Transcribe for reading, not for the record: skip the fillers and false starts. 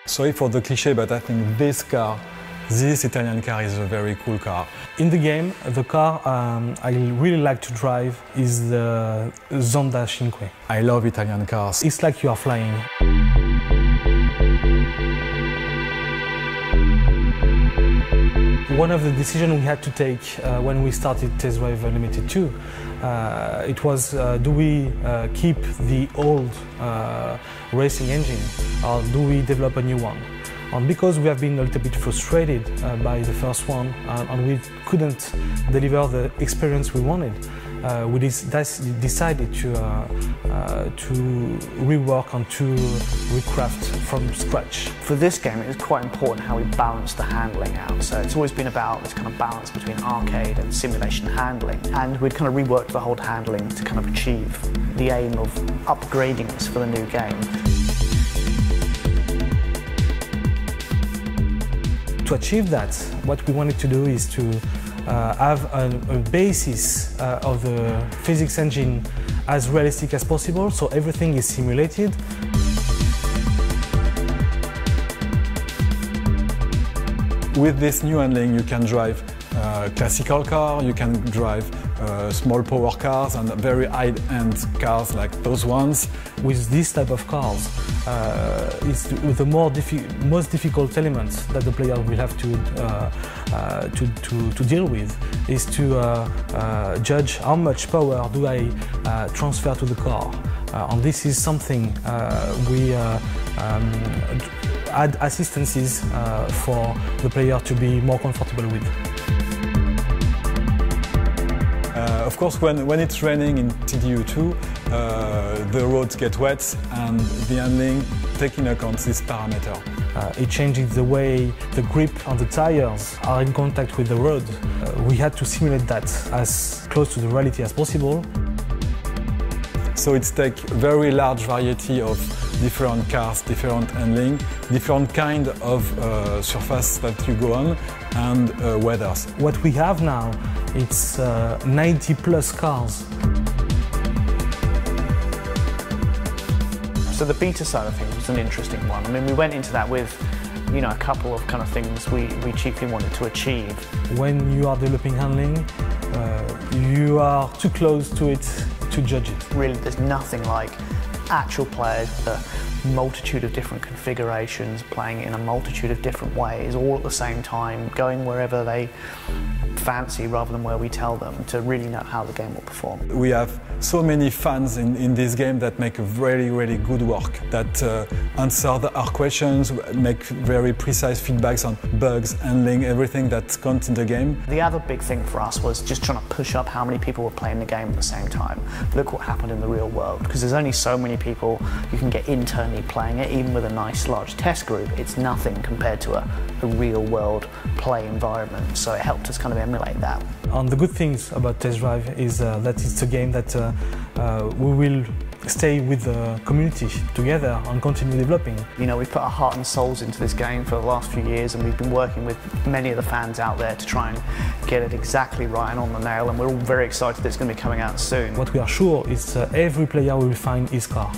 Sorry for the cliché, but I think this Italian car is a very cool car. In the game, the car I really like to drive is the Zonda 5. I love Italian cars. It's like you are flying. One of the decisions we had to take when we started Test Drive Limited 2, it was do we keep the old racing engine or do we develop a new one? And because we have been a little bit frustrated by the first one and we couldn't deliver the experience we wanted, we decided to rework and to recraft from scratch. For this game, it was quite important how we balanced the handling out. So it's always been about this kind of balance between arcade and simulation handling. And we'd kind of reworked the whole handling to kind of achieve the aim of upgrading this for the new game. To achieve that, what we wanted to do is to have a basis of the physics engine as realistic as possible, so everything is simulated. With this new handling, you can drive classical car, you can drive small power cars and very high-end cars like those ones. With this type of cars, it's the most difficult element that the player will have to deal with is to judge how much power do I transfer to the car. And this is something we add assistances for the player to be more comfortable with. Of course, when it's raining in TDU2, the roads get wet and the handling taking account this parameter. It changes the way the grip and the tires are in contact with the road. We had to simulate that as close to the reality as possible. So it's take very large variety of different cars, different handling, different kind of surface that you go on and weathers. What we have now, it's 90 plus cars. So the beta side of things was an interesting one. I mean, we went into that with, you know, a couple of kind of things we chiefly wanted to achieve. When you are developing handling, you are too close to it to judge it. Really, there's nothing like actual players with a multitude of different configurations, playing in a multitude of different ways, all at the same time, going wherever they fancy rather than where we tell them, to really know how the game will perform. We have so many fans in this game that make a really, really good work, that answer our questions, make very precise feedbacks on bugs, handling, everything that counts in the game. The other big thing for us was just trying to push up how many people were playing the game at the same time. Look what happened in the real world, because there's only so many people you can get internally playing it, even with a nice large test group. It's nothing compared to a real world play environment, so it helped us kind of emulate that. And the good things about Test Drive is that it's a game that we will stay with the community together and continue developing. You know, we've put our heart and souls into this game for the last few years, and we've been working with many of the fans out there to try and get it exactly right and on the nail, and we're all very excited that it's going to be coming out soon. What we are sure is every player will find his car.